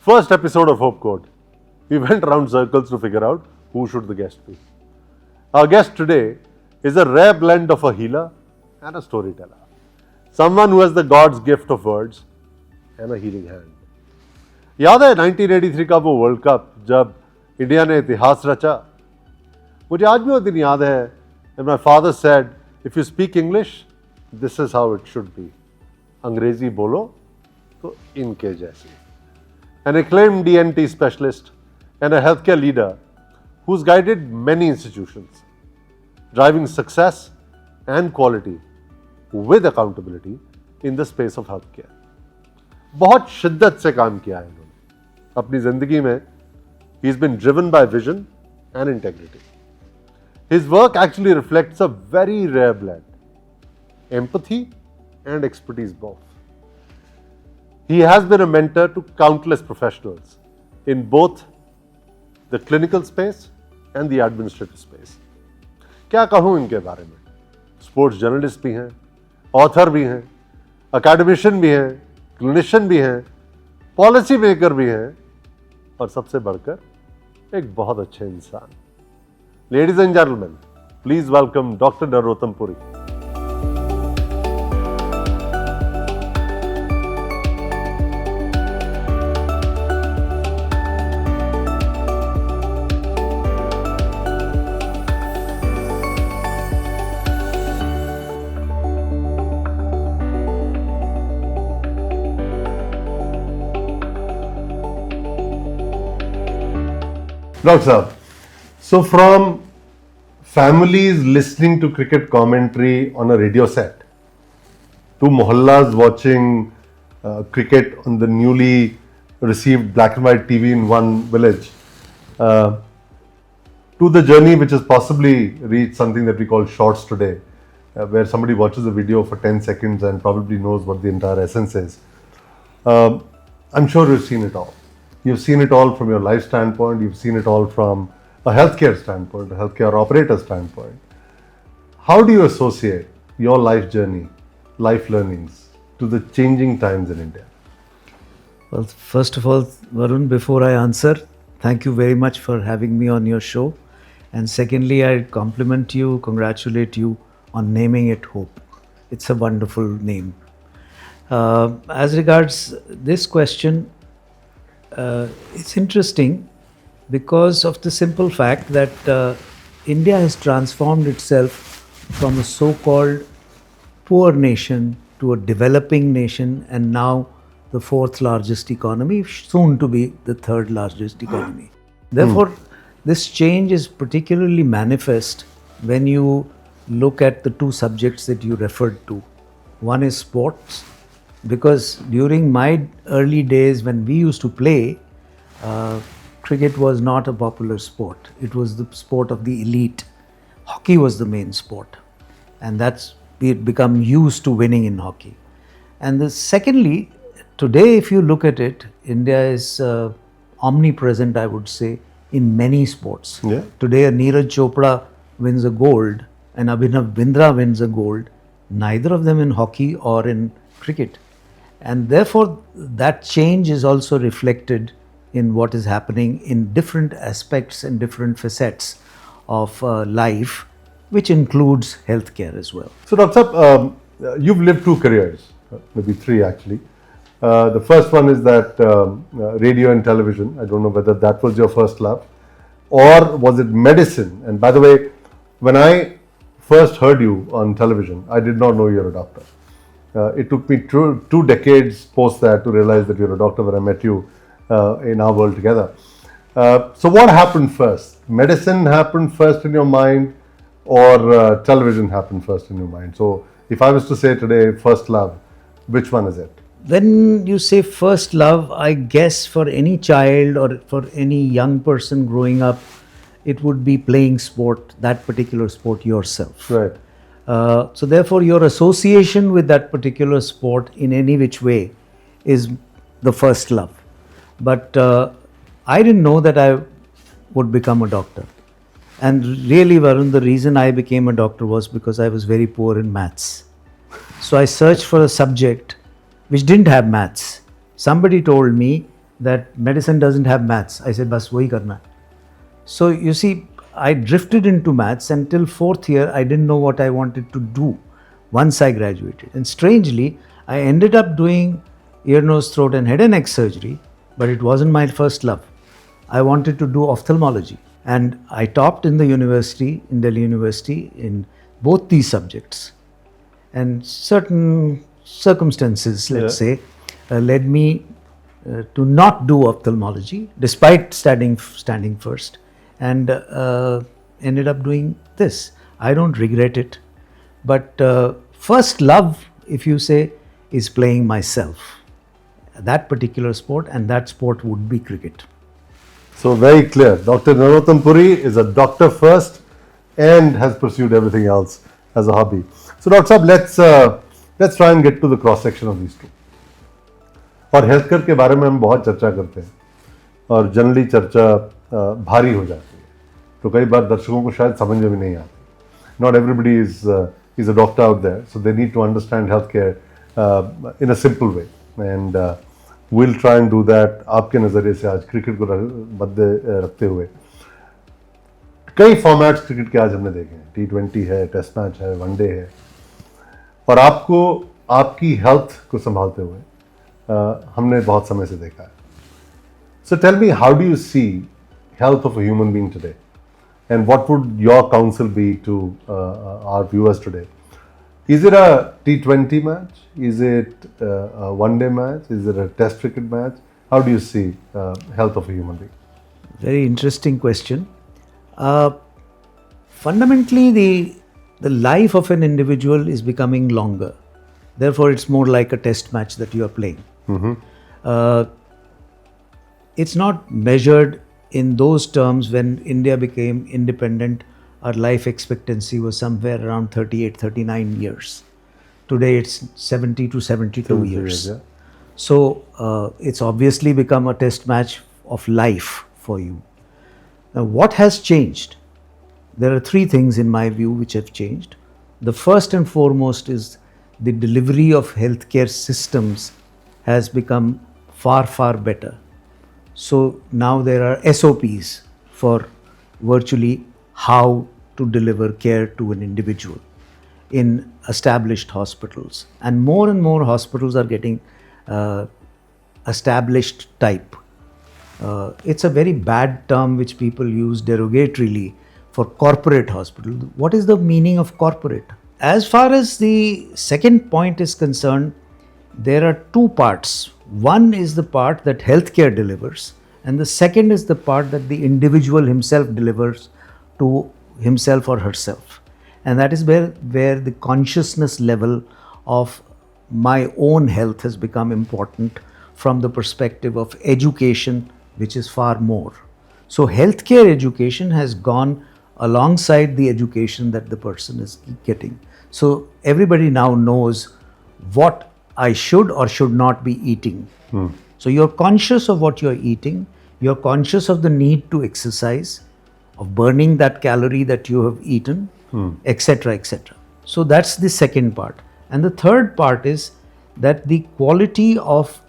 First episode of Hope Code. We went around circles to figure out who should the guest be. Our guest today is a rare blend of a healer and a storyteller. Someone who has the God's gift of words and a healing hand. याद है 1983 का वो world cup जब India ने इतिहास रचा? मुझे आज भी वो दिन याद है and my father said, if you speak English, this is how it should be. अंग्रेजी बोलो तो इनके जैसे. An acclaimed DNT specialist and a healthcare leader who's guided many institutions, driving success and quality with accountability in the space of healthcare. बहुत शिद्दत से काम किया है इन्होंने अपनी जिंदगी में. He's been driven by vision and integrity. His work actually reflects a very rare blend, empathy and expertise both. He has been a mentor to countless professionals in both the clinical space and the administrative space. क्या कहूँ इनके बारे में? Sports journalist भी हैं, author भी हैं, academician भी हैं, क्लिनिशियन भी हैं, पॉलिसी मेकर भी हैं और सबसे बढ़कर एक बहुत अच्छे इंसान. Ladies and gentlemen, please welcome Dr. Narottam Puri. Dr. Saab, so from families listening to cricket commentary on a radio set, to mohallas watching cricket on the newly received black and white TV in one village, to the journey which has possibly reached something that we call shorts today, where somebody watches a video for 10 seconds and probably knows what the entire essence is. I'm sure you've seen it all. You've seen it all from your life standpoint, you've seen it all from a healthcare standpoint, a healthcare operator standpoint. How do you associate your life journey, life learnings to the changing times in India? Well, first of all, Varun, before I answer, thank you very much for having me on your show. And secondly, I compliment you, congratulate you on naming it Hope. It's a wonderful name. As regards this question, it's interesting because of the simple fact that India has transformed itself from a so-called poor nation to a developing nation and now the fourth largest economy, soon to be the third largest economy. Therefore, this change is particularly manifest when you look at the two subjects that you referred to. One is sports, because during my early days when we used to play, cricket was not a popular sport. It was the sport of the elite. Hockey was the main sport. And we had become used to winning in hockey. And secondly, today if you look at it, India is omnipresent, I would say, in many sports. Yeah. Today a Neeraj Chopra wins a gold and Abhinav Bindra wins a gold. Neither of them in hockey or in cricket. And therefore, that change is also reflected in what is happening in different aspects and different facets of life, which includes healthcare as well. So, Dr. Saab, you've lived two careers, maybe three actually. The first one is that radio and television. I don't know whether that was your first love or was it medicine? And by the way, when I first heard you on television, I did not know you're a doctor. It took me two decades post that to realize that you're a doctor when I met you in our world together. So what happened first? Medicine happened first in your mind or television happened first in your mind? So if I was to say today, first love, which one is it? When you say first love, I guess for any child or for any young person growing up, it would be playing sport, that particular sport yourself. Right. So therefore your association with that particular sport in any which way is the first love. But I didn't know that I would become a doctor. And really, Varun, the reason I became a doctor was because I was very poor in maths. So I searched for a subject which didn't have maths. Somebody told me that medicine doesn't have maths. I said, bas wahi karna hai. So you see, I drifted into maths until fourth year. I didn't know what I wanted to do once I graduated. And strangely, I ended up doing ear, nose, throat, and head and neck surgery, but it wasn't my first love. I wanted to do ophthalmology, and I topped in the university, in Delhi University, in both these subjects. And certain circumstances, let's say, led me to not do ophthalmology, despite standing first, and ended up doing this. I don't regret it, but first love, if you say, is playing myself, that particular sport, and that sport would be cricket. So very clear. Dr. Narottam Puri is a doctor first and has pursued everything else as a hobby. So Dr. Saab, let's try and get to the cross section of these two. और health care के बारे में हम बहुत चर्चा करते हैं और जनरली चर्चा भारी हो जाती है, तो कई बार दर्शकों को शायद समझ में भी नहीं आती. Not everybody is a doctor out there, so they need to understand health care in a simple way, and will try and do that आपके नज़रिए से आज क्रिकेट को मद्दे रखते हुए. कई फॉर्मेट्स क्रिकेट के आज हमने देखे हैं, T20 है, टेस्ट मैच है, वनडे है, और आपको आपकी हेल्थ को संभालते हुए हमने बहुत समय से देखा है. So tell me, how do you see health of a human being today? And what would your counsel be to our viewers today? Is it a T20 match? Is it a one-day match? Is it a test cricket match? How do you see health of a human being? Very interesting question. Fundamentally, the life of an individual is becoming longer. Therefore, it's more like a test match that you are playing. It's not measured in those terms. When India became independent, our life expectancy was somewhere around 38, 39 years. Today, it's 70 to 72 years. Yeah. So, it's obviously become a test match of life for you. Now, what has changed? There are three things in my view which have changed. The first and foremost is the delivery of healthcare systems has become far, far better. So now there are SOPs for virtually how to deliver care to an individual in established hospitals. And more hospitals are getting established type. It's a very bad term which people use derogatorily for corporate hospital. What is the meaning of corporate? As far as the second point is concerned, there are two parts. One is the part that healthcare delivers, and the second is the part that the individual himself delivers to himself or herself. And that is where the consciousness level of my own health has become important from the perspective of education, which is far more. So healthcare education has gone alongside the education that the person is getting. So everybody now knows what I should or should not be eating. So you're conscious of what you're eating, you're conscious of the need to exercise, of burning that calorie that you have eaten, etc., etc. So that's the second part. And the third part is that the quality of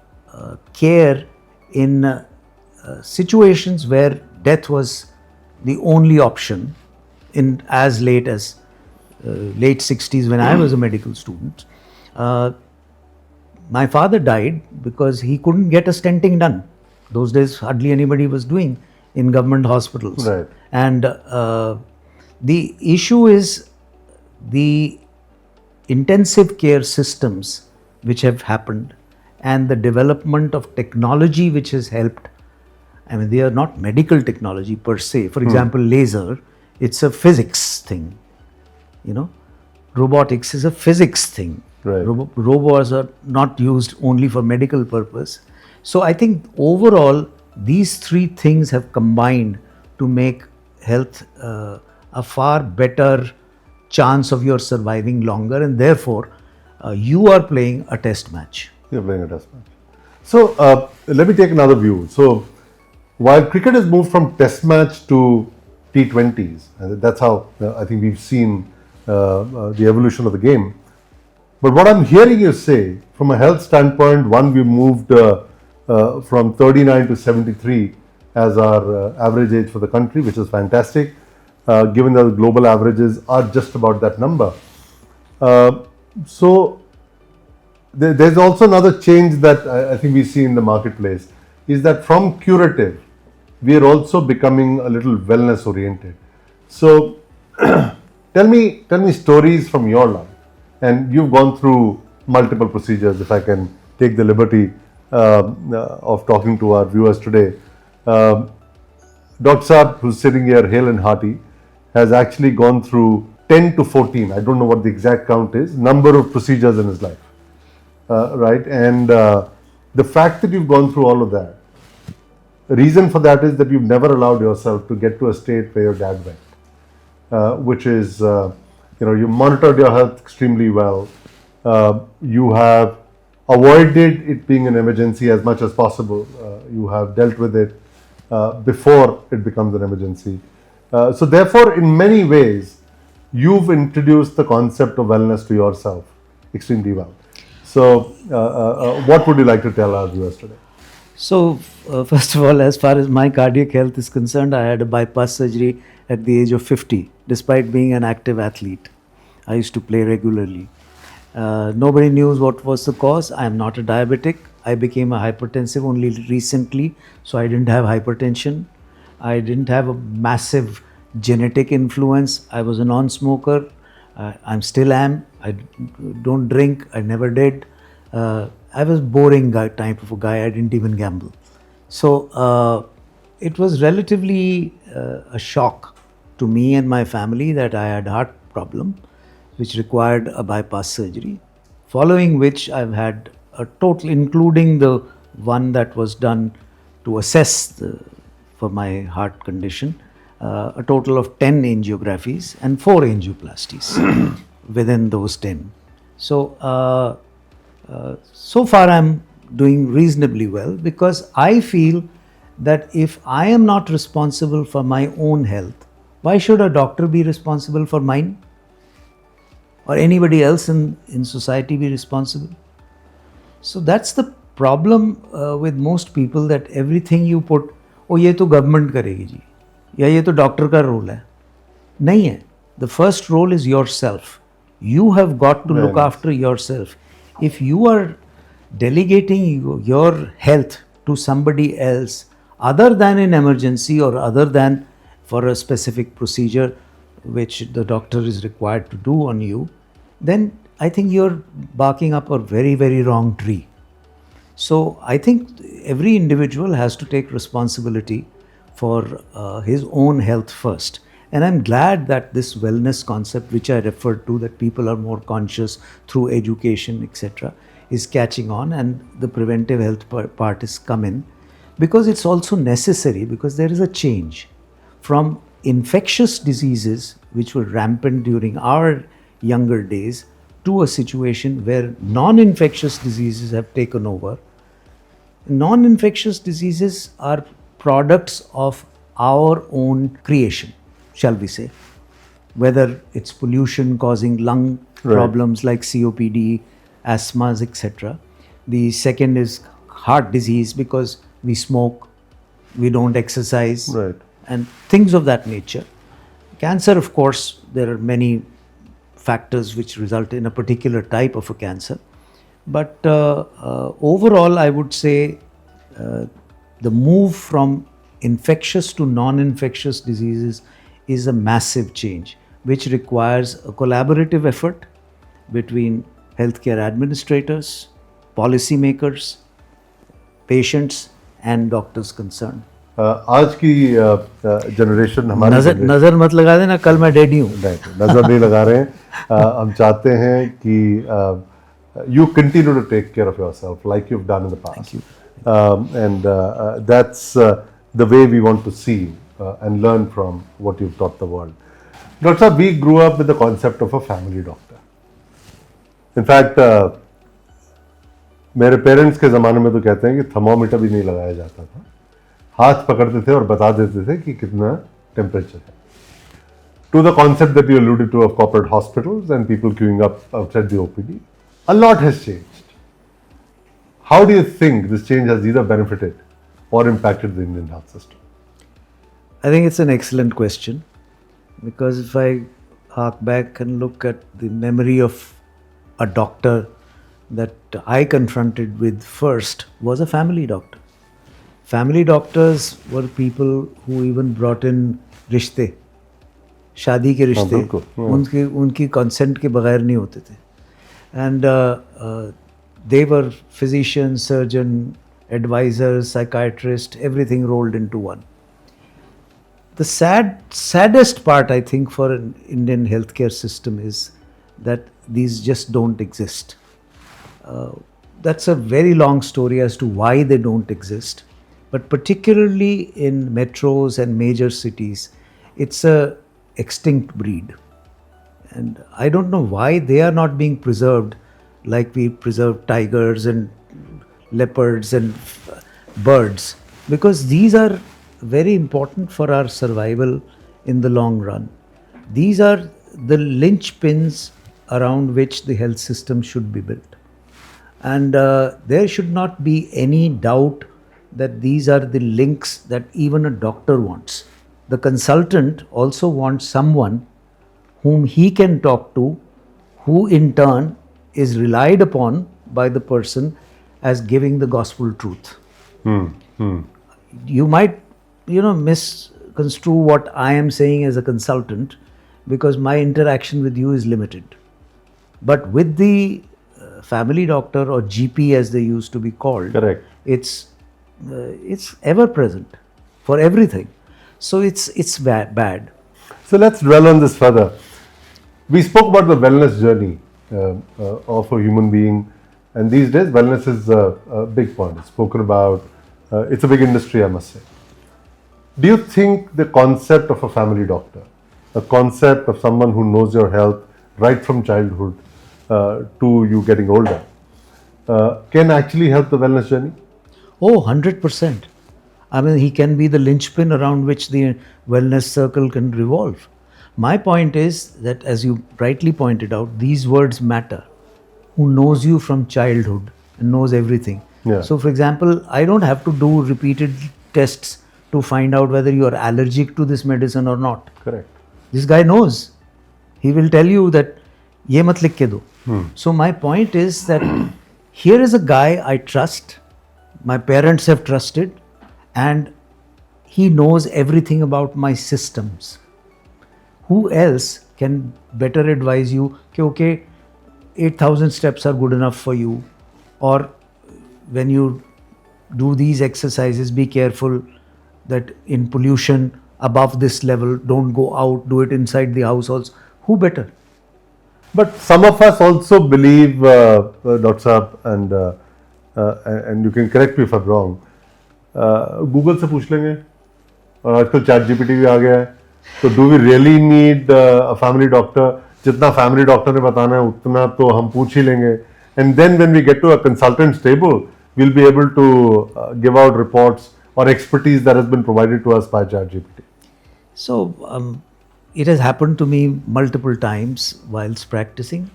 care in situations where death was the only option, in as late as late 60s when I was a medical student. My father died because he couldn't get a stenting done. Those days hardly anybody was doing in government hospitals. Right. And the issue is the intensive care systems which have happened and the development of technology which has helped. I mean, they are not medical technology per se. For example, laser, it's a physics thing. You know, robotics is a physics thing. Right. Robots are not used only for medical purpose. So I think overall, these three things have combined to make health a far better chance of your surviving longer, and therefore you are playing a test match. You're playing a test match. So let me take another view. So while cricket has moved from test match to T20s, and that's how I think we've seen the evolution of the game. But what I'm hearing you say, from a health standpoint, one, we moved from 39 to 73 as our average age for the country, which is fantastic, given that the global averages are just about that number. So there's also another change that I think we see in the marketplace, is that from curative, we are also becoming a little wellness oriented. So tell me stories from your life, and you've gone through multiple procedures, if I can take the liberty of talking to our viewers today. Dr. Saab, who's sitting here hale and hearty, has actually gone through 10 to 14, I don't know what the exact count is, number of procedures in his life. Right? And the fact that you've gone through all of that, the reason for that is that you've never allowed yourself to get to a state where your dad went, which is, you monitored your health extremely well. You have avoided it being an emergency as much as possible. You have dealt with it before it becomes an emergency. So therefore, in many ways, you've introduced the concept of wellness to yourself extremely well. So what would you like to tell our viewers today? So, first of all, as far as my cardiac health is concerned, I had a bypass surgery at the age of 50, despite being an active athlete. I used to play regularly. Nobody knew what was the cause. I am not a diabetic. I became a hypertensive only recently, so I didn't have hypertension. I didn't have a massive genetic influence. I was a non-smoker. I still am. I don't drink. I never did. I was boring type of a guy. I didn't even gamble. So it was relatively a shock to me and my family that I had heart problem, which required a bypass surgery. Following which I've had a total, including the one that was done to assess for my heart condition, a total of 10 angiographies and 4 angioplasties within those 10. So, so far I'm doing reasonably well, because I feel that if I am not responsible for my own health, why should a doctor be responsible for mine? Or anybody else in society be responsible? So that's the problem with most people, that everything you put, oh ये तो government करेगी जी, या ये तो doctor का role है. नहीं है. The first role is yourself. You have got to look after yourself. If you are delegating your health to somebody else, other than in emergency or other than for a specific procedure which the doctor is required to do on you, then I think you're barking up a very, very wrong tree. So I think every individual has to take responsibility for his own health first. And I'm glad that this wellness concept, which I referred to, that people are more conscious through education, etc., is catching on, and the preventive health part is come in, because it's also necessary, because there is a change from infectious diseases, which were rampant during our younger days, to a situation where non-infectious diseases have taken over. Non-infectious diseases are products of our own creation, shall we say, whether it's pollution causing lung problems like COPD, asthmas, etc. The second is heart disease, because we smoke, we don't exercise, and things of that nature. Cancer, of course, there are many factors which result in a particular type of a cancer. But overall, I would say the move from infectious to non-infectious diseases is a massive change, which requires a collaborative effort between healthcare administrators, policymakers, patients and doctors concerned. आज की generation हमारी नजर मत लगा देना, कल मैं daddy हूँ. नजर नहीं लगा रहे हैं. हम चाहते हैं कि you continue to take care of yourself like you've done in the past. And that's the way we want to see and learn from what you've taught the world. Dr. Saab, we grew up with the concept of a family doctor. In fact, मेरे parents के ज़माने में तो कहते हैं कि thermometer भी नहीं लगाया जाता था, हाथ पकड़ते थे और बता देते थे कि कितना टेम्परेचर है. To the concept that you alluded to of corporate hospitals and people queuing up outside the OPD, a lot has changed. How do you think this change has either benefited or impacted the Indian health system? I think it's an excellent question, because if I hark back and look at the memory of a doctor that I confronted with first was a family doctor. Family doctors were people who even brought in रिश्ते, शादी के रिश्ते बिल्कुल, उनकी consent के बगैर नहीं होते थे. And they were physician, surgeon, advisors, psychiatrist, everything rolled into one. The saddest part, I think, for an Indian healthcare system is that these just don't exist. That's a very long story as to why they don't exist. But particularly in metros and major cities, it's a extinct breed. And I don't know why they are not being preserved like we preserve tigers and leopards and birds, because these are very important for our survival in the long run. These are the linchpins around which the health system should be built. And there should not be any doubt that these are the links that even a doctor wants. The consultant also wants someone whom he can talk to, who in turn is relied upon by the person as giving the gospel truth. You might, misconstrue what I am saying as a consultant, because my interaction with you is limited. But with the family doctor, or GP as they used to be called, Correct. It's ever present for everything. So it's bad. So let's dwell on this further. We spoke about the wellness journey of a human being, and these days wellness is a big point. It's spoken about. It's a big industry, I must say. Do you think the concept of a family doctor, a concept of someone who knows your health right from childhood to you getting older, can actually help the wellness journey? Oh, 100%. I mean, he can be the linchpin around which the wellness circle can revolve. My point is that, as you rightly pointed out, these words matter. Who knows you from childhood and knows everything. Yeah. So, for example, I don't have to do repeated tests to find out whether you are allergic to this medicine or not. Correct. This guy knows. He will tell you that, ye mat likh ke do. So my point is that here is a guy I trust, my parents have trusted, and he knows everything about my systems. Who else can better advise you, okay, 8,000 steps are good enough for you, or when you do these exercises, be careful that in pollution above this level, don't go out, do it inside the house also. Who better? But some of us also believe, Dr. Saab, and you can correct me if I'm wrong, Google से पूछ लेंगे, और आजकल ChatGPT भी आ गया है, तो do we really need a family doctor? जितना family doctor ने बताना है उतना तो हम पूछ ही लेंगे, and then when we get to a consultant's table, we'll be able to give out reports or expertise that has been provided to us by ChatGPT. So it has happened to me multiple times whilst practicing,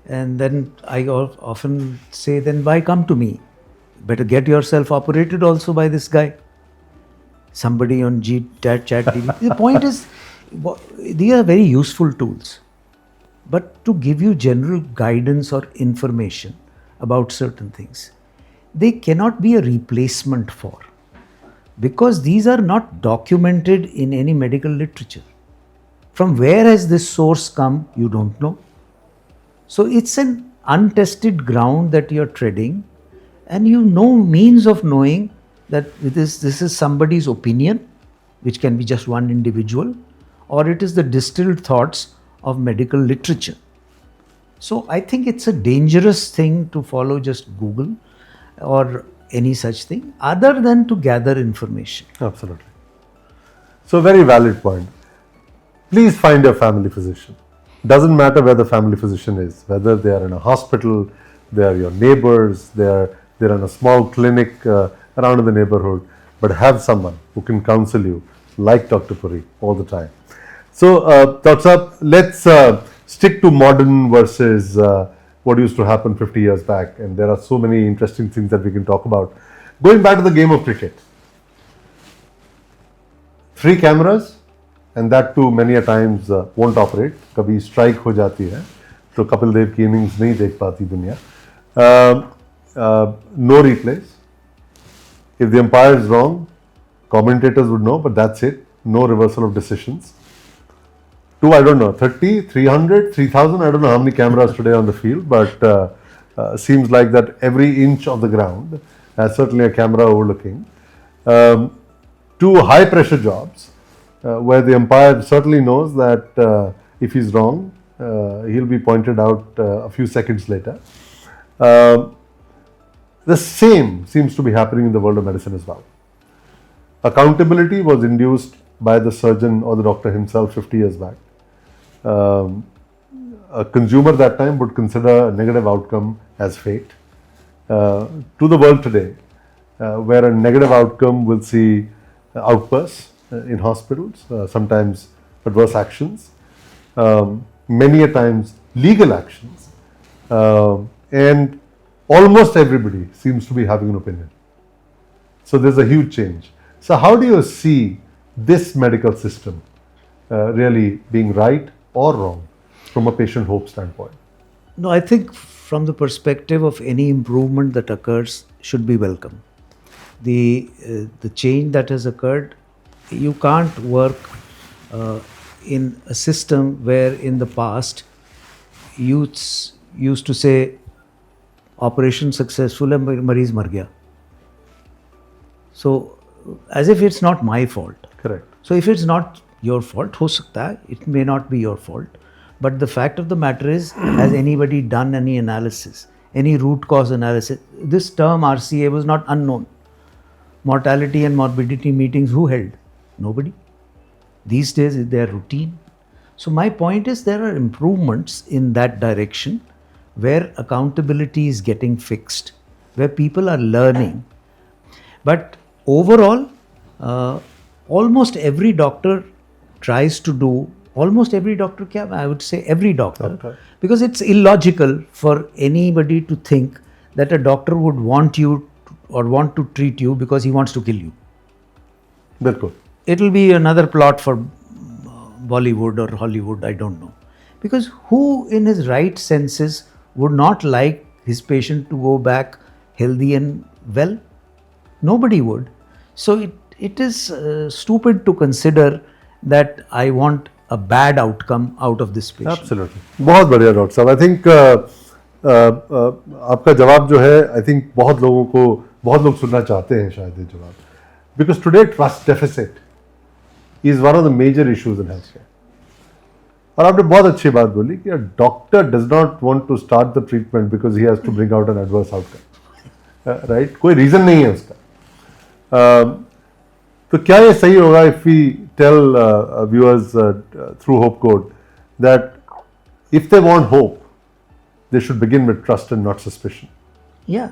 and then I often say, then why come to me? Better get yourself operated also by this guy. Somebody on chat TV. The point is, these are very useful tools, but to give you general guidance or information about certain things, they cannot be a replacement for, because these are not documented in any medical literature. From where has this source come? You don't know. So it's an untested ground that you're treading, and you know means of knowing that this is somebody's opinion, which can be just one individual, or it is the distilled thoughts of medical literature. So I think it's a dangerous thing to follow just Google or any such thing, other than to gather information. Absolutely. So very valid point. Please find your family physician. Doesn't matter where the family physician is, whether they are in a hospital, they are your neighbors, they're in a small clinic around in the neighborhood, but have someone who can counsel you, like Dr. Puri, all the time. So, Dr. Saab, let's stick to modern versus what used to happen 50 years back, and there are so many interesting things that we can talk about. Going back to the game of cricket, 3 cameras, and that too many a times won't operate. कभी strike हो जाती है, तो कपिल देव की innings नहीं देख पाती दुनिया. No replays. If the umpire is wrong, commentators would know, but that's it. No reversal of decisions. 2, I don't know, 30, 300, 3000, I don't know how many cameras today on the field, but seems like that every inch of the ground has certainly a camera overlooking. 2 high pressure jobs where the umpire certainly knows that if he's wrong, he'll be pointed out a few seconds later. The same seems to be happening in the world of medicine as well. Accountability was induced by the surgeon or the doctor himself 50 years back. A consumer that time would consider a negative outcome as fate. To the world today, where a negative outcome will see outbursts in hospitals, sometimes adverse actions, many a times legal actions, and almost everybody seems to be having an opinion. So there's a huge change. So how do you see this medical system really being right or wrong from a patient hope standpoint? No, I think from the perspective of any improvement that occurs should be welcome. The change that has occurred, you can't work in a system where in the past youths used to say operation successful and mareez mar gaya. So as if it's not my fault. Correct. So if it's not your fault, ho sakta hai, it may not be your fault. But the fact of the matter is, has anybody done any analysis, any root cause analysis? This term RCA was not unknown. Mortality and morbidity meetings, who held? Nobody. These days they are routine. So my point is there are improvements in that direction where accountability is getting fixed, where people are learning. But overall, almost every doctor tries to do, almost every doctor, I would say every doctor, Okay. because it's illogical for anybody to think that a doctor would want you or want to treat you because he wants to kill you. Bilkul. It'll be another plot for Bollywood or Hollywood, I don't know. Because who in his right senses would not like his patient to go back healthy and well? Nobody would. So it is stupid to consider that I want a bad outcome out of this patient. Absolutely. बहुत बढ़िया doctor साहब. I think आपका जवाब जो है, I think बहुत लोग सुनना चाहते हैं शायद ये जवाब. Because today trust deficit is one of the major issues in healthcare. और आपने बहुत अच्छी बात बोली कि a doctor does not want to start the treatment because he has to bring out an adverse outcome. Right? कोई reason नहीं है उसका. तो क्या ये सही होगा if we tell viewers through Hope Code that if they want hope, they should begin with trust and not suspicion? Yeah.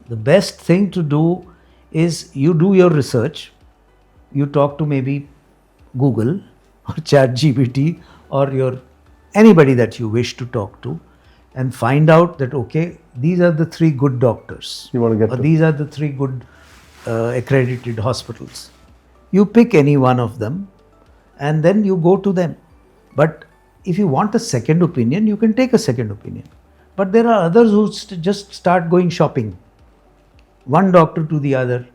The best thing to do is you do your research, you talk to maybe Google or ChatGPT or anybody that you wish to talk to and find out that, okay, these are the 3 good doctors. You want to get or to. these are the 3 good accredited hospitals. You pick any one of them and then you go to them. But if you want a second opinion, you can take a second opinion. But there are others who just start going shopping, one doctor to the other.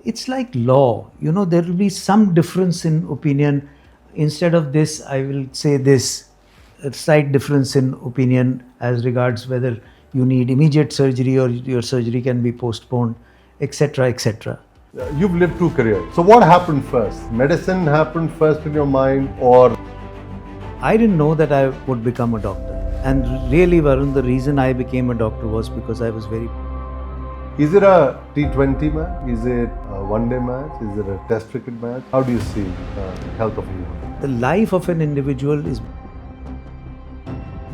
It's like law, there will be some difference in opinion. Instead of this, I will say this, a slight difference in opinion as regards whether you need immediate surgery or your surgery can be postponed, etc., etc. You've lived 2 careers. So what happened first? Medicine happened first in your mind, or? I didn't know that I would become a doctor. And really, Varun, the reason I became a doctor was because I was very... Is it a T20 match? Is it a one-day match? Is it a test cricket match? How do you see health of a human? The life of an individual is...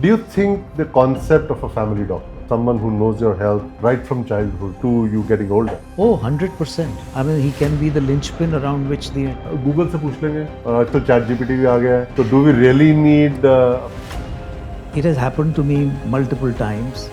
Do you think the concept of a family doctor, someone who knows your health right from childhood to you getting older? Oh, 100%. I mean, he can be the linchpin around which the... Google से पूछ लेंगे. तो ChatGPT भी आ गया है. So do we really need It has happened to me multiple times